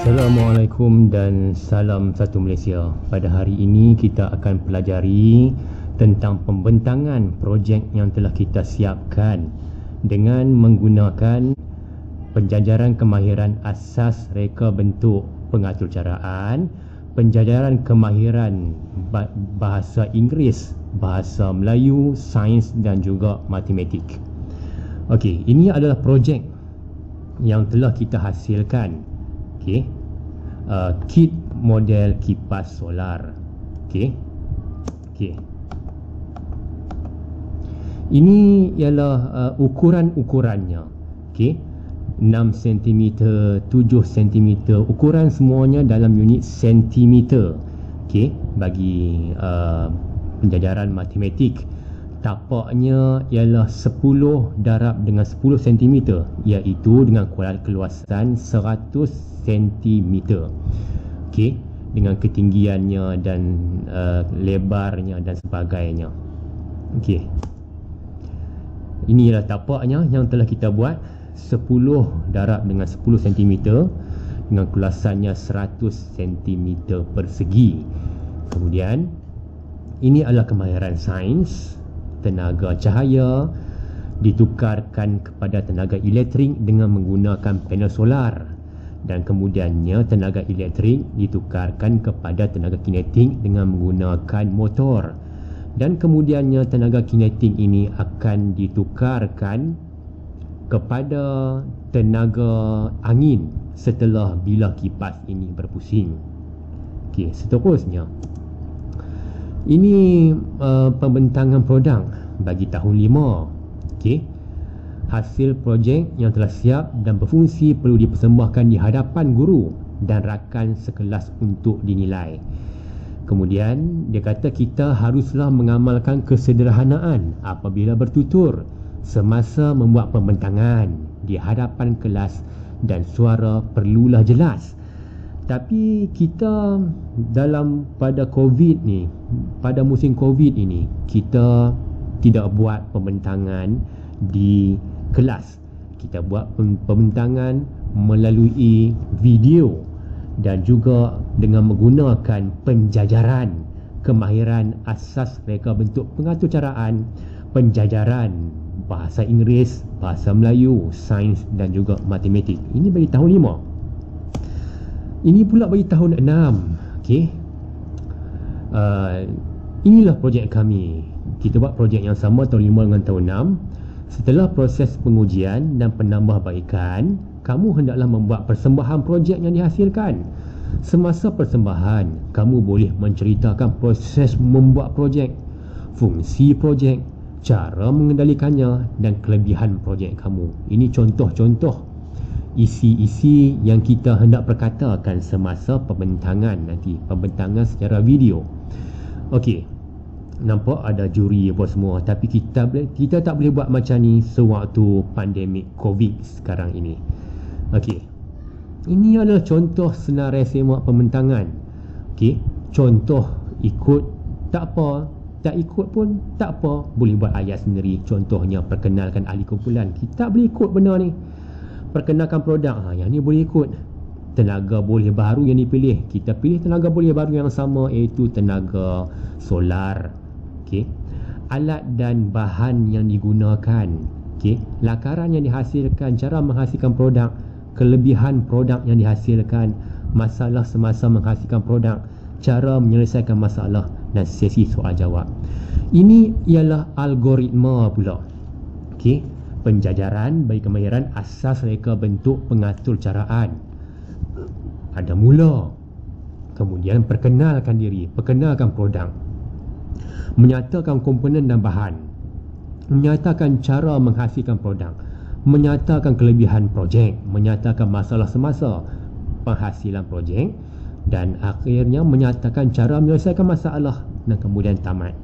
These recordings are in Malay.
Assalamualaikum dan salam satu Malaysia. Pada hari ini kita akan pelajari tentang pembentangan projek yang telah kita siapkan dengan menggunakan penjajaran kemahiran asas reka bentuk pengatur caraan, penjajaran kemahiran bahasa Inggeris, bahasa Melayu, sains dan juga matematik. Okey, ini adalah projek yang telah kita hasilkan. Okey. Kit model kipas solar. Okey. Ini ialah ukuran-ukurannya. Okey. 6 cm, 7 cm, ukuran semuanya dalam unit sentimeter. Okey, bagi penjajaran matematik. Tapaknya ialah 10 darab dengan 10 cm, iaitu dengan keluasan 100 cm. Okey, dengan ketinggiannya dan lebarnya dan sebagainya. Okey. Ini ialah tapaknya yang telah kita buat, 10 darab dengan 10 cm dengan keluasannya 100 cm persegi. Kemudian ini adalah kemahiran sains. Tenaga cahaya ditukarkan kepada tenaga elektrik dengan menggunakan panel solar, dan kemudiannya tenaga elektrik ditukarkan kepada tenaga kinetik dengan menggunakan motor, dan kemudiannya tenaga kinetik ini akan ditukarkan kepada tenaga angin setelah bilah kipas ini berpusing. Okey, seterusnya ini pembentangan produk bagi tahun 5. Okey. Hasil projek yang telah siap dan berfungsi perlu dipersembahkan di hadapan guru dan rakan sekelas untuk dinilai. Kemudian dia kata kita haruslah mengamalkan kesederhanaan apabila bertutur semasa membuat pembentangan di hadapan kelas, dan suara perlulah jelas. Tapi kita pada COVID ni, pada musim COVID ini, kita tidak buat pembentangan di kelas. Kita buat pembentangan melalui video dan juga dengan menggunakan penjajaran kemahiran asas reka bentuk pengatur caraan, penjajaran bahasa Inggeris, bahasa Melayu, sains dan juga matematik. Ini bagi tahun 5. Ini pula bagi tahun 6. Okey. Inilah projek kami. Kita buat projek yang sama tahun 5 dengan tahun 6. Setelah proses pengujian dan penambahbaikan, kamu hendaklah membuat persembahan projek yang dihasilkan. Semasa persembahan, kamu boleh menceritakan proses membuat projek, fungsi projek, cara mengendalikannya dan kelebihan projek kamu. Ini contoh-contoh isi-isi yang kita hendak perkatakan semasa pembentangan nanti, pembentangan secara video. Okey, nampak ada juri apa semua, tapi kita tak boleh buat macam ni sewaktu pandemik COVID sekarang ini. Okey, ini adalah contoh senarai semak pembentangan. Okey, contoh ikut tak apa, tak ikut pun tak apa, boleh buat ayat sendiri. Contohnya perkenalkan ahli kumpulan, kita boleh ikut benda ni. Perkenalkan produk, yang ni boleh ikut. Tenaga boleh baru yang dipilih, kita pilih tenaga boleh baru yang sama, iaitu tenaga solar. Okey. Alat dan bahan yang digunakan, okey, lakaran yang dihasilkan, cara menghasilkan produk, kelebihan produk yang dihasilkan, masalah semasa menghasilkan produk, cara menyelesaikan masalah dan sesi soal jawab. Ini ialah algoritma pula. Okey. Penjajaran bagi kemahiran asas reka bentuk pengatur caraan. Ada mula, kemudian perkenalkan diri, perkenalkan produk, menyatakan komponen dan bahan, menyatakan cara menghasilkan produk, menyatakan kelebihan projek, menyatakan masalah semasa penghasilan projek, dan akhirnya menyatakan cara menyelesaikan masalah, dan kemudian tamat.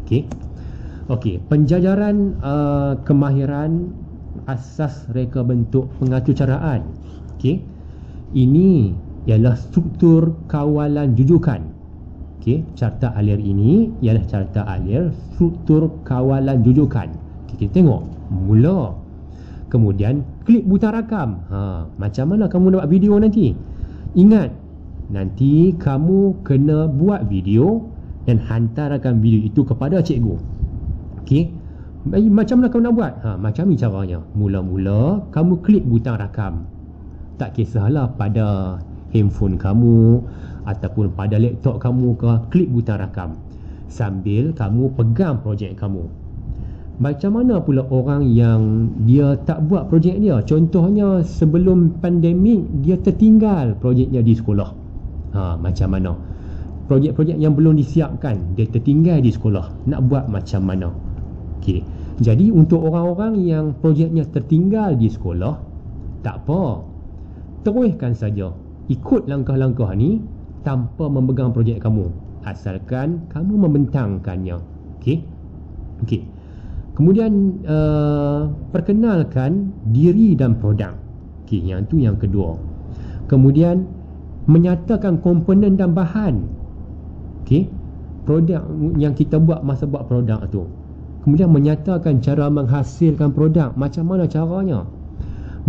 Okey. Okey, penjajaran kemahiran asas reka bentuk pengatur caraan. Okey. Ini ialah struktur kawalan jujukan. Okey, carta alir ini ialah carta alir struktur kawalan jujukan. Okay, kita tengok mula. Kemudian klik butang rakam. Macam mana kamu nak buat video nanti? Ingat, nanti kamu kena buat video dan hantarkan video itu kepada cikgu. Okey. Macam mana kamu nak buat? Macam ni caranya. Mula-mula kamu klik butang rakam. Tak kisahlah pada handphone kamu ataupun pada laptop kamu ke, klik butang rakam sambil kamu pegang projek kamu. Macam mana pula orang yang dia tak buat projek dia? Contohnya sebelum pandemik dia tertinggal projeknya di sekolah. Macam mana? Projek-projek yang belum disiapkan, dia tertinggal di sekolah. Nak buat macam mana? Okey. Jadi untuk orang-orang yang projeknya tertinggal di sekolah, tak apa. Teruskan saja. Ikut langkah-langkah ni tanpa memegang projek kamu. Asalkan kamu membentangkannya. Okey. Okey. Kemudian perkenalkan diri dan produk. Okey, yang tu yang kedua. Kemudian menyatakan komponen dan bahan. Okey. Produk yang kita buat masa buat produk tu. Kemudian menyatakan cara menghasilkan produk, macam mana caranya.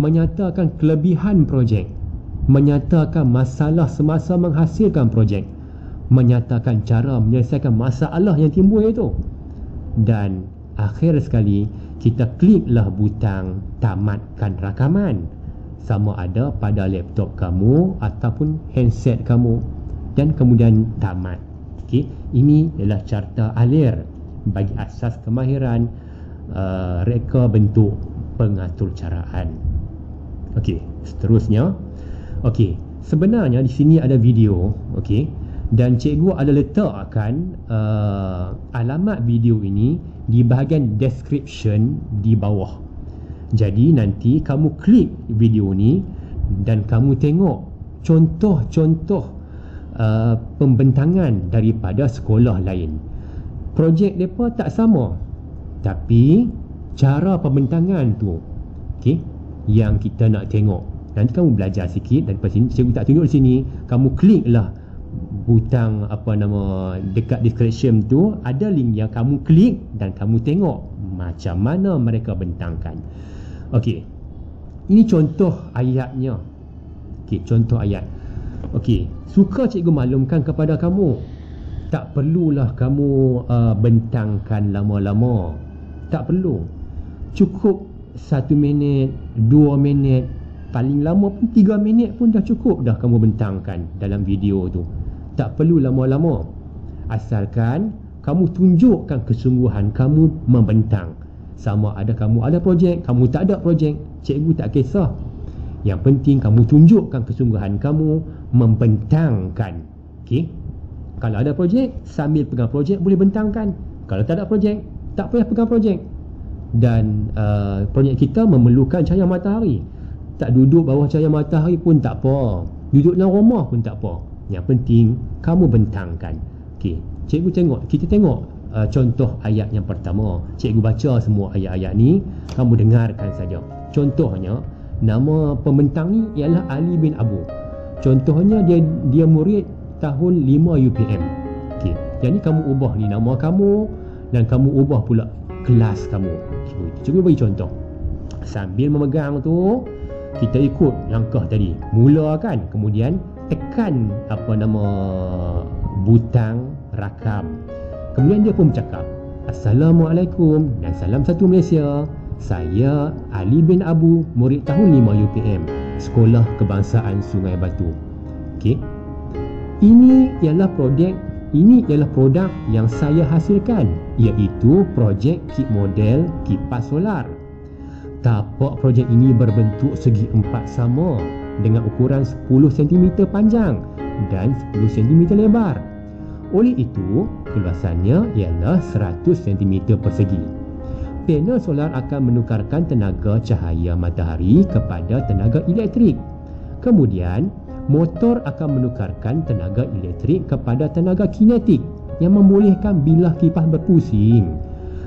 Menyatakan kelebihan projek. Menyatakan masalah semasa menghasilkan projek. Menyatakan cara menyelesaikan masalah yang timbul itu. Dan akhir sekali, kita kliklah butang tamatkan rakaman. Sama ada pada laptop kamu ataupun handset kamu. Dan kemudian tamat. Okay? Ini adalah carta alir bagi asas kemahiran reka bentuk pengatur caraan. Okey, seterusnya. Okey, sebenarnya di sini ada video, okey, dan cikgu ada letakkan alamat video ini di bahagian description di bawah. Jadi nanti kamu klik video ni dan kamu tengok contoh-contoh pembentangan daripada sekolah lain. Projek mereka tak sama, tapi cara pembentangan tu, okey, yang kita nak tengok. Nanti kamu belajar sikit dan lepas sini cikgu tak tunjuk di sini, kamu kliklah butang dekat description tu, ada link yang kamu klik dan kamu tengok macam mana mereka bentangkan. Okey. Ini contoh ayatnya. Okey, contoh ayat. Okey, suka cikgu maklumkan kepada kamu, tak perlulah kamu bentangkan lama-lama. Tak perlu. Cukup 1 minit, 2 minit, paling lama pun 3 minit pun dah cukup dah kamu bentangkan dalam video tu. Tak perlu lama-lama. Asalkan kamu tunjukkan kesungguhan kamu membentang. Sama ada kamu ada projek, kamu tak ada projek, cikgu tak kisah. Yang penting kamu tunjukkan kesungguhan kamu membentangkan. Okey? Kalau ada projek, sambil pegang projek boleh bentangkan. Kalau tak ada projek, tak payah pegang projek. Dan projek kita memerlukan cahaya matahari. Tak duduk bawah cahaya matahari pun tak apa. Duduk dalam rumah pun tak apa. Yang penting kamu bentangkan. Okey, cikgu tengok, kita tengok contoh ayat yang pertama. Cikgu baca semua ayat-ayat ni, kamu dengarkan saja. Contohnya, nama pembentang ni ialah Ali bin Abu. Contohnya dia murid tahun 5 UPM. Okey, jadi kamu ubah ni nama kamu dan kamu ubah pula kelas kamu. Cikgu bagi contoh. Sambil memegang tu, kita ikut langkah tadi. Mulakan, kemudian tekan butang rakam. Kemudian dia pun bercakap, Assalamualaikum dan salam satu Malaysia. Saya Ali bin Abu, murid tahun 5 UPM, Sekolah Kebangsaan Sungai Batu. Okey. Ini ialah produk yang saya hasilkan, iaitu projek kit model kipas solar. Tapak projek ini berbentuk segi empat sama dengan ukuran 10 cm panjang dan 10 cm lebar. Oleh itu, keluasannya ialah 100 cm persegi. Panel solar akan menukarkan tenaga cahaya matahari kepada tenaga elektrik. Kemudian, motor akan menukarkan tenaga elektrik kepada tenaga kinetik yang membolehkan bilah kipas berpusing.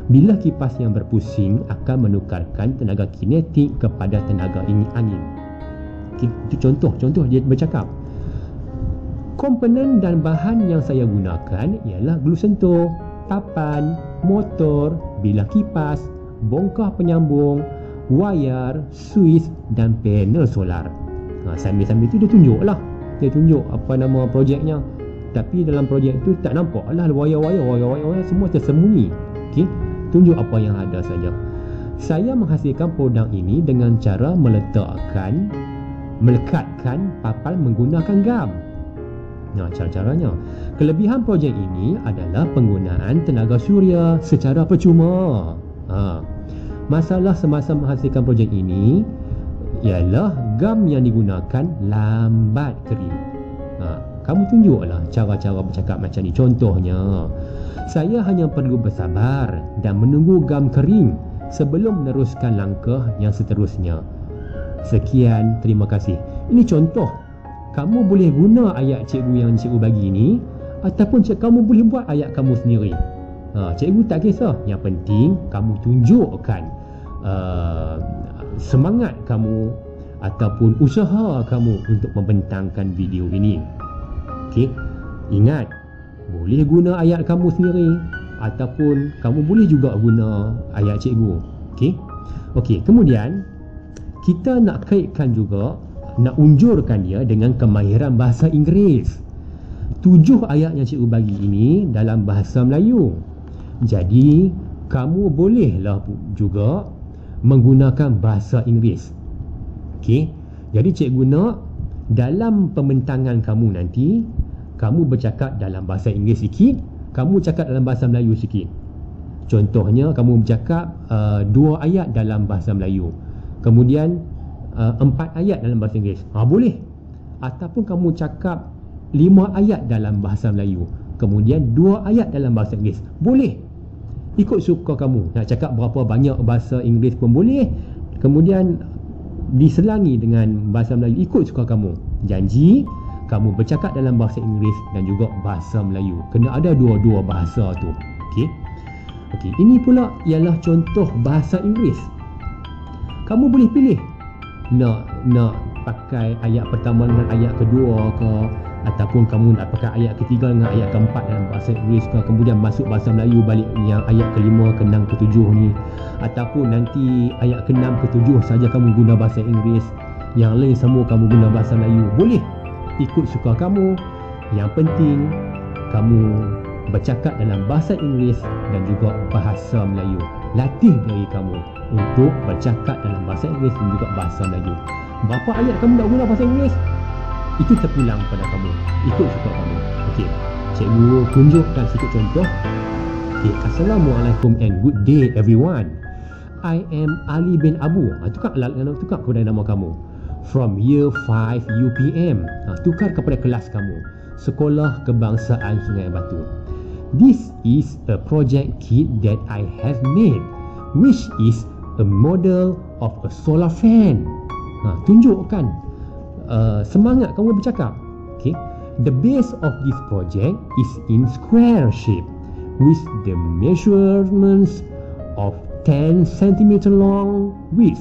Bilah kipas yang berpusing akan menukarkan tenaga kinetik kepada tenaga angin. Itu contoh dia bercakap. Komponen dan bahan yang saya gunakan ialah glue sentuh, papan, motor, bilah kipas, bongkah penyambung, wayar, suis dan panel solar. Sambil-sambil tu dia tunjuklah dia tunjuk apa nama projeknya, tapi dalam projek tu tak nampak lah wayar-wayar semua tersembunyi. Okey, tunjuk apa yang ada saja. Saya menghasilkan produk ini dengan cara melekatkan papal menggunakan gam. Nah, cara-caranya. Kelebihan projek ini adalah penggunaan tenaga suria secara percuma. Masalah semasa menghasilkan projek ini ialah gam yang digunakan lambat kering. Kamu tunjuklah cara-cara bercakap macam ni. Contohnya, saya hanya perlu bersabar dan menunggu gam kering sebelum meneruskan langkah yang seterusnya. Sekian, terima kasih. Ini contoh. Kamu boleh guna ayat cikgu yang cikgu bagi ni, ataupun kamu boleh buat ayat kamu sendiri. Cikgu tak kisah. Yang penting kamu tunjukkan semangat kamu ataupun usaha kamu untuk membentangkan video ini. Okey, ingat, boleh guna ayat kamu sendiri ataupun kamu boleh juga guna ayat cikgu. Okey, kemudian kita nak kaitkan juga, nak unjurkan dia dengan kemahiran bahasa Inggeris. 7 ayat yang cikgu bagi ini dalam bahasa Melayu. Jadi kamu bolehlah juga menggunakan bahasa Inggeris. Okey, jadi cikgu nak dalam pembentangan kamu nanti, kamu bercakap dalam bahasa Inggeris sikit, kamu cakap dalam bahasa Melayu sikit. Contohnya, kamu bercakap 2 ayat dalam bahasa Melayu, kemudian 4 ayat dalam bahasa Inggeris. Boleh. Ataupun kamu cakap 5 ayat dalam bahasa Melayu, kemudian 2 ayat dalam bahasa Inggeris. Boleh. Ikut suka kamu. Nak cakap berapa banyak bahasa Inggeris pun boleh. Kemudian diselangi dengan bahasa Melayu, ikut suka kamu. Janji kamu bercakap dalam bahasa Inggeris dan juga bahasa Melayu. Kena ada dua-dua bahasa tu. Okey, ini pula ialah contoh bahasa Inggeris. Kamu boleh pilih nak pakai ayat pertama dengan ayat kedua ke, ataupun kamu nak pakai ayat ketiga dengan ayat keempat dalam bahasa Inggeris ke, kemudian masuk bahasa Melayu balik yang ayat kelima, ke-6, ke-7 ni, ataupun nanti ayat ke-6, ke-7 saja kamu guna bahasa Inggeris, yang lain semua kamu guna bahasa Melayu. Boleh, ikut suka kamu. Yang penting kamu bercakap dalam bahasa Inggeris dan juga bahasa Melayu. Latih diri kamu untuk bercakap dalam bahasa Inggeris dan juga bahasa Melayu. Berapa ayat kamu nak guna bahasa Inggeris, itu terpulang pada kamu, ikut suka kamu. Okey, cikgu tunjukkan sikit contoh. Assalamualaikum and good day everyone. I am Ali bin Abu. Tukar kepada nama kamu. From year 5 UPM. Tukar kepada kelas kamu, Sekolah Kebangsaan Sungai Batu. This is a project kit that I have made, which is a model of a solar fan. Tunjukkan semangat kamu bercakap. Okay. The base of this project is in square shape with the measurements of 10 cm long width.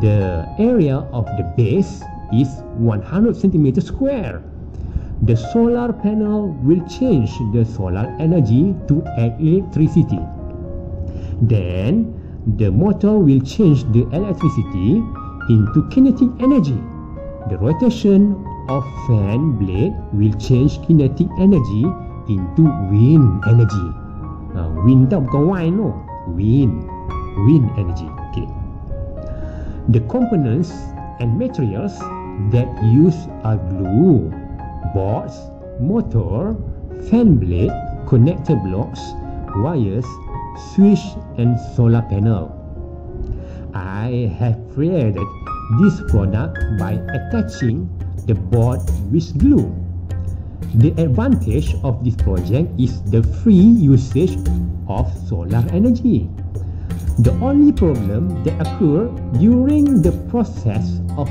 The area of the base is 100 cm square. The solar panel will change the solar energy to electricity. Then the motor will change the electricity into kinetic energy. The rotation of fan blade will change kinetic energy into wind energy. Wind tak bukan wine no. Wind energy. Okay. The components and materials that use are glue, boards, motor, fan blade, connector blocks, wires, switch and solar panel. I have created this product by attaching the board with glue. The advantage of this project is the free usage of solar energy. The only problem that occurs during the process of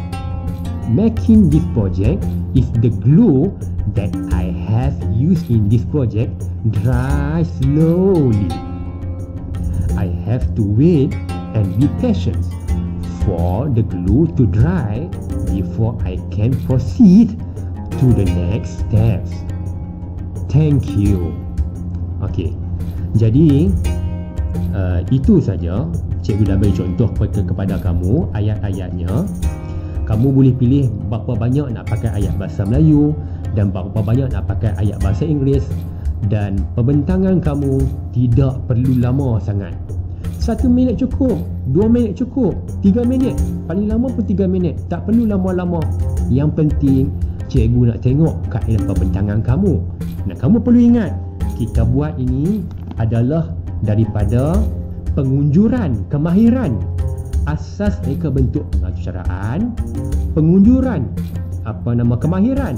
making this project is the glue that I have used in this project dries slowly. I have to wait and be patient for the glue to dry before I can proceed to the next steps. Thank you. Okey. Jadi itu saja cikgu dah bagi contoh kepada kamu ayat-ayatnya. Kamu boleh pilih berapa banyak nak pakai ayat bahasa Melayu dan berapa banyak nak pakai ayat bahasa Inggeris, dan pembentangan kamu tidak perlu lama sangat. 1 minit cukup, 2 minit cukup, 3 minit, paling lama pun 3 minit, tak perlu lama-lama. Yang penting cikgu nak tengok kaedah pembentangan kamu. Nah, kamu perlu ingat, kita buat ini adalah daripada pengunjuran kemahiran. Asas mereka bentuk pengacaraan, pengunjuran kemahiran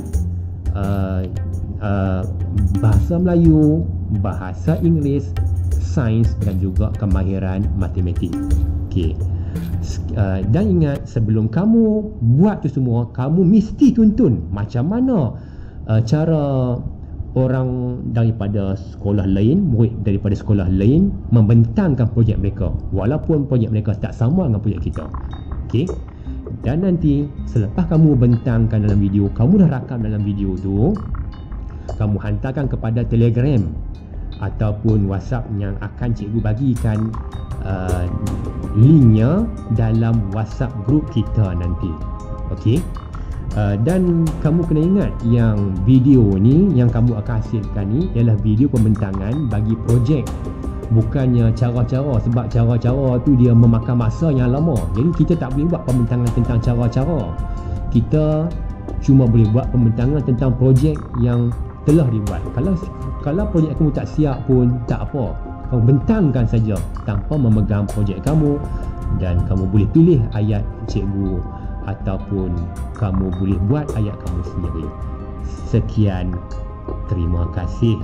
bahasa Melayu, bahasa Inggeris, sains dan juga kemahiran matematik. Okey. Dan ingat, sebelum kamu buat tu semua, kamu mesti tuntun macam mana cara orang daripada sekolah lain, murid daripada sekolah lain membentangkan projek mereka, walaupun projek mereka tak sama dengan projek kita. Okey. Dan nanti selepas kamu bentangkan dalam video, kamu dah rakam dalam video tu, kamu hantarkan kepada Telegram ataupun WhatsApp yang akan cikgu bagikan linknya dalam WhatsApp group kita nanti. Okey. Dan kamu kena ingat yang video ni yang kamu akan hasilkan ni ialah video pembentangan bagi projek, bukannya cara-cara, sebab cara-cara tu dia memakan masa yang lama. Jadi kita tak boleh buat pembentangan tentang cara-cara. Kita cuma boleh buat pembentangan tentang projek yang telah dibuat. Kalau projek kamu tak siap pun tak apa, kamu bentangkan saja tanpa memegang projek kamu, dan kamu boleh pilih ayat cikgu ataupun kamu boleh buat ayat kamu sendiri. Sekian, terima kasih.